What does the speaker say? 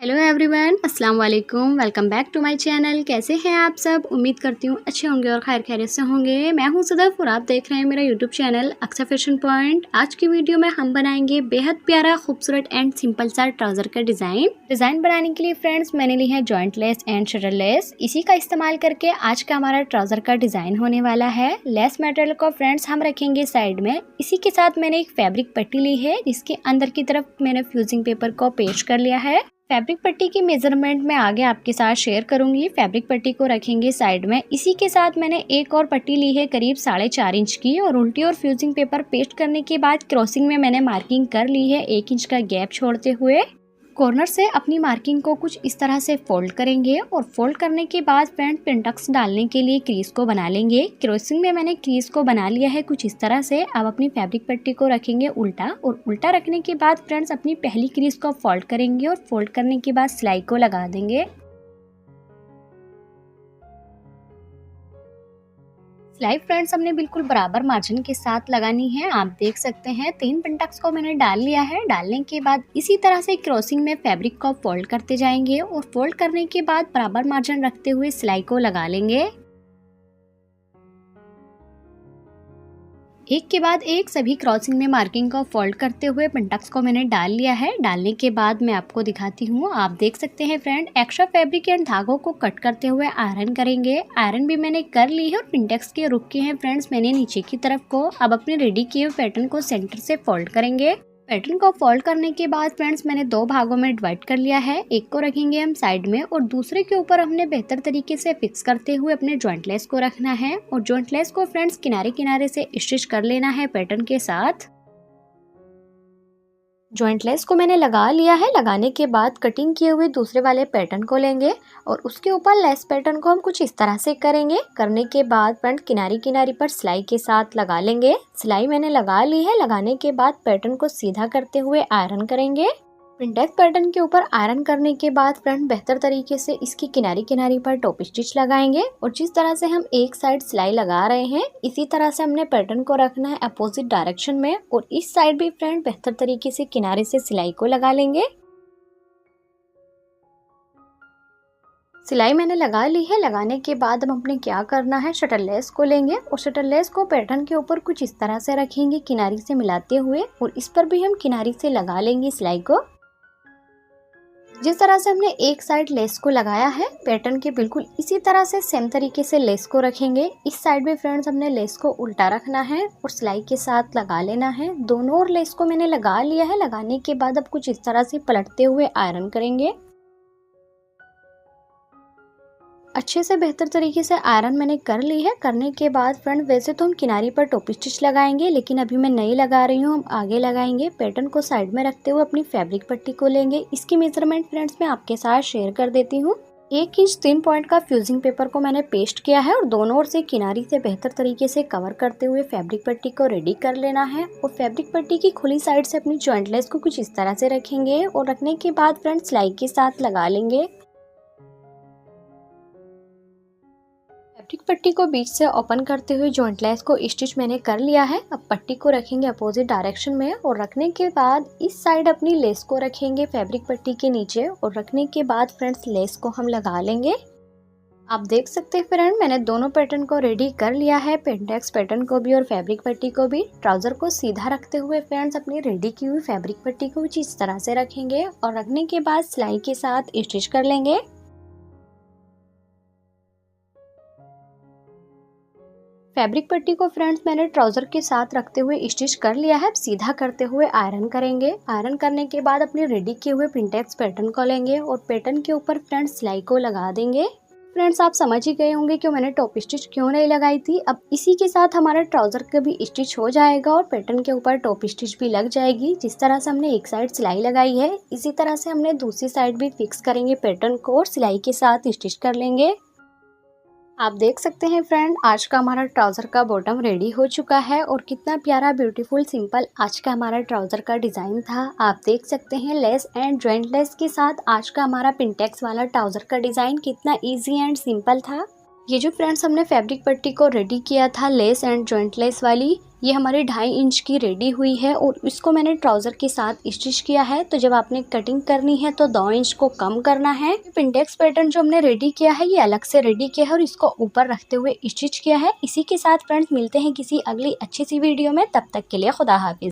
Hello everyone, अस्सलाम वालेकुम। Welcome back to my channel. कैसे हैं आप सब? उम्मीद करती हूँ अच्छे होंगे और खैर खैरियत से होंगे। मैं हूँ सदफ और आप देख रहे हैं मेरा YouTube channel Aqsa fashion point. आज की वीडियो में हम बनाएंगे बेहद प्यारा खूबसूरत एंड सिंपल सा ट्राउजर का डिज़ाइन बनाने के लिए फ्रेंड्स मैंने ली है joint lace and shutter lace. इसी का इस्तेमाल करके आज का हमारा ट्राउजर का डिज़ाइन होने वाला है। लेस मटेरियल को फ्रेंड्स हम रखेंगे साइड में। इसी के साथ मैंने एक फैब्रिक पट्टी ली है जिसके अंदर की तरफ मैंने फ्यूजिंग पेपर को पेस्ट कर लिया है। फैब्रिक पट्टी की मेजरमेंट मैं आगे आपके साथ शेयर करूंगी। फैब्रिक पट्टी को रखेंगे साइड में। इसी के साथ मैंने एक और पट्टी ली है करीब 4.5 इंच की और उल्टी और फ्यूजिंग पेपर पेस्ट करने के बाद क्रॉसिंग में मैंने मार्किंग कर ली है 1 इंच का गैप छोड़ते हुए। कॉर्नर से अपनी मार्किंग को कुछ इस तरह से फोल्ड करेंगे और फोल्ड करने के बाद फ्रंट पिनटक्स डालने के लिए क्रीज को बना लेंगे। क्रॉसिंग में मैंने क्रीज को बना लिया है कुछ इस तरह से। अब अपनी फैब्रिक पट्टी को रखेंगे उल्टा और उल्टा रखने के बाद फ्रेंड्स अपनी पहली क्रीज को फोल्ड करेंगे और फोल्ड करने के बाद सिलाई को लगा देंगे। सिलाई फ्रेंड्स हमने बिल्कुल बराबर मार्जिन के साथ लगानी है। आप देख सकते हैं 3 पिनटक्स को मैंने डाल लिया है। डालने के बाद इसी तरह से क्रॉसिंग में फैब्रिक को फोल्ड करते जाएंगे और फोल्ड करने के बाद बराबर मार्जिन रखते हुए सिलाई को लगा लेंगे। एक के बाद एक सभी क्रॉसिंग में मार्किंग को फोल्ड करते हुए पिनटक्स को मैंने डाल लिया है। डालने के बाद मैं आपको दिखाती हूँ। आप देख सकते हैं फ्रेंड, एक्स्ट्रा फैब्रिक एंड धागों को कट करते हुए आयरन करेंगे। आयरन भी मैंने कर ली है और पिनटक्स के रुके हैं फ्रेंड्स मैंने नीचे की तरफ को। अब अपने रेडी किए हुए पैटर्न को सेंटर से फोल्ड करेंगे। पैटर्न को फोल्ड करने के बाद फ्रेंड्स मैंने 2 भागों में डिवाइड कर लिया है। एक को रखेंगे हम साइड में और दूसरे के ऊपर हमने बेहतर तरीके से फिक्स करते हुए अपने जॉइंट लेस को रखना है और जॉइंट लेस को फ्रेंड्स किनारे किनारे से स्टिच कर लेना है पैटर्न के साथ। जॉइंट लेस को मैंने लगा लिया है। लगाने के बाद कटिंग किए हुए दूसरे वाले पैटर्न को लेंगे और उसके ऊपर लेस पैटर्न को हम कुछ इस तरह से करेंगे। करने के बाद फ्रंट किनारी किनारी पर सिलाई के साथ लगा लेंगे। सिलाई मैंने लगा ली है। लगाने के बाद पैटर्न को सीधा करते हुए आयरन करेंगे। प्रिंटेक्स पैटर्न के ऊपर आयरन करने के बाद फ्रंट बेहतर तरीके से इसकी किनारी किनारी पर टॉप स्टिच लगाएंगे और जिस तरह से हम एक साइड सिलाई लगा रहे हैं इसी तरह से हमने पैटर्न को रखना है अपोजिट डायरेक्शन में और इस साइड भी फ्रंट बेहतर तरीके से किनारे से सिलाई को लगा लेंगे। सिलाई मैंने लगा ली है। लगाने के बाद हम अपने क्या करना है, शटर लेस को लेंगे और शटर लेस को पैटर्न के ऊपर कुछ इस तरह से रखेंगे किनारी से मिलाते हुए और इस पर भी हम किनारी से लगा लेंगे सिलाई को। जिस तरह से हमने एक साइड लेस को लगाया है पैटर्न के बिल्कुल इसी तरह से सेम तरीके से लेस को रखेंगे। इस साइड भी फ्रेंड्स हमने लेस को उल्टा रखना है और सिलाई के साथ लगा लेना है। दोनों और लेस को मैंने लगा लिया है। लगाने के बाद अब कुछ इस तरह से पलटते हुए आयरन करेंगे। अच्छे से बेहतर तरीके से आयरन मैंने कर ली है। करने के बाद फ्रेंड वैसे तो हम किनारी पर टॉप स्टिच लगाएंगे लेकिन अभी मैं नहीं लगा रही हूँ, हम आगे लगाएंगे। पैटर्न को साइड में रखते हुए अपनी फैब्रिक पट्टी को लेंगे। इसकी मेजरमेंट फ्रेंड्स मैं आपके साथ शेयर कर देती हूँ। 1 इंच 3 पॉइंट का फ्यूजिंग पेपर को मैंने पेस्ट किया है और दोनों ओर से किनारी से बेहतर तरीके से कवर करते हुए फैब्रिक पट्टी को रेडी कर लेना है और फैब्रिक पट्टी की खुली साइड से अपनी जॉइंट लेस को कुछ इस तरह से रखेंगे और रखने के बाद फ्रेंड सिलाई के साथ लगा लेंगे। फैब्रिक पट्टी को बीच से ओपन करते हुए जॉइंट लेस को स्टिच मैंने कर लिया है। अब पट्टी को रखेंगे अपोजिट डायरेक्शन में और रखने के बाद इस साइड अपनी लेस को रखेंगे फैब्रिक पट्टी के नीचे और रखने के बाद फ्रेंड्स लेस को हम लगा लेंगे। आप देख सकते हैं फ्रेंड मैंने दोनों पैटर्न को रेडी कर लिया है, पेंटेक्स पैटर्न को भी और फैब्रिक पट्टी को भी। ट्राउजर को सीधा रखते हुए फ्रेंड्स अपनी रेडी की हुई फैब्रिक पट्टी को कुछ इस तरह से रखेंगे और रखने के बाद सिलाई के साथ स्टिच कर लेंगे। फैब्रिक पट्टी को फ्रेंड्स मैंने ट्राउजर के साथ रखते हुए स्टिच कर लिया है। सीधा करते हुए आयरन करेंगे। आयरन करने के बाद अपने रेडी किए हुए प्रिंटेक्स पैटर्न को लेंगे और पैटर्न के ऊपर फ्रेंड्स सिलाई को लगा देंगे। फ्रेंड्स आप समझ ही गए होंगे कि मैंने टॉप स्टिच क्यों नहीं लगाई थी। अब इसी के साथ हमारा ट्राउजर का भी स्टिच हो जाएगा और पैटर्न के ऊपर टॉप स्टिच भी लग जाएगी। जिस तरह से हमने एक साइड सिलाई लगाई है इसी तरह से हमने दूसरी साइड भी फिक्स करेंगे पैटर्न को और सिलाई के साथ स्टिच कर लेंगे। आप देख सकते हैं फ्रेंड आज का हमारा ट्राउजर का बॉटम रेडी हो चुका है और कितना प्यारा ब्यूटीफुल सिंपल आज का हमारा ट्राउजर का डिजाइन था। आप देख सकते हैं लेस एंड जॉइंट लेस के साथ आज का हमारा पिनटेक्स वाला ट्राउजर का डिजाइन कितना इजी एंड सिंपल था। ये जो फ्रेंड्स हमने फैब्रिक पट्टी को रेडी किया था लेस एंड जॉइंट लेस वाली, ये हमारी 2.5 इंच की रेडी हुई है और इसको मैंने ट्राउज़र के साथ स्टिच किया है। तो जब आपने कटिंग करनी है तो 2 इंच को कम करना है। पिंडेक्स पैटर्न जो हमने रेडी किया है ये अलग से रेडी किया है और इसको ऊपर रखते हुए स्टिच किया है। इसी के साथ फ्रेंड्स मिलते हैं किसी अगली अच्छी सी वीडियो में, तब तक के लिए खुदा हाफिज़।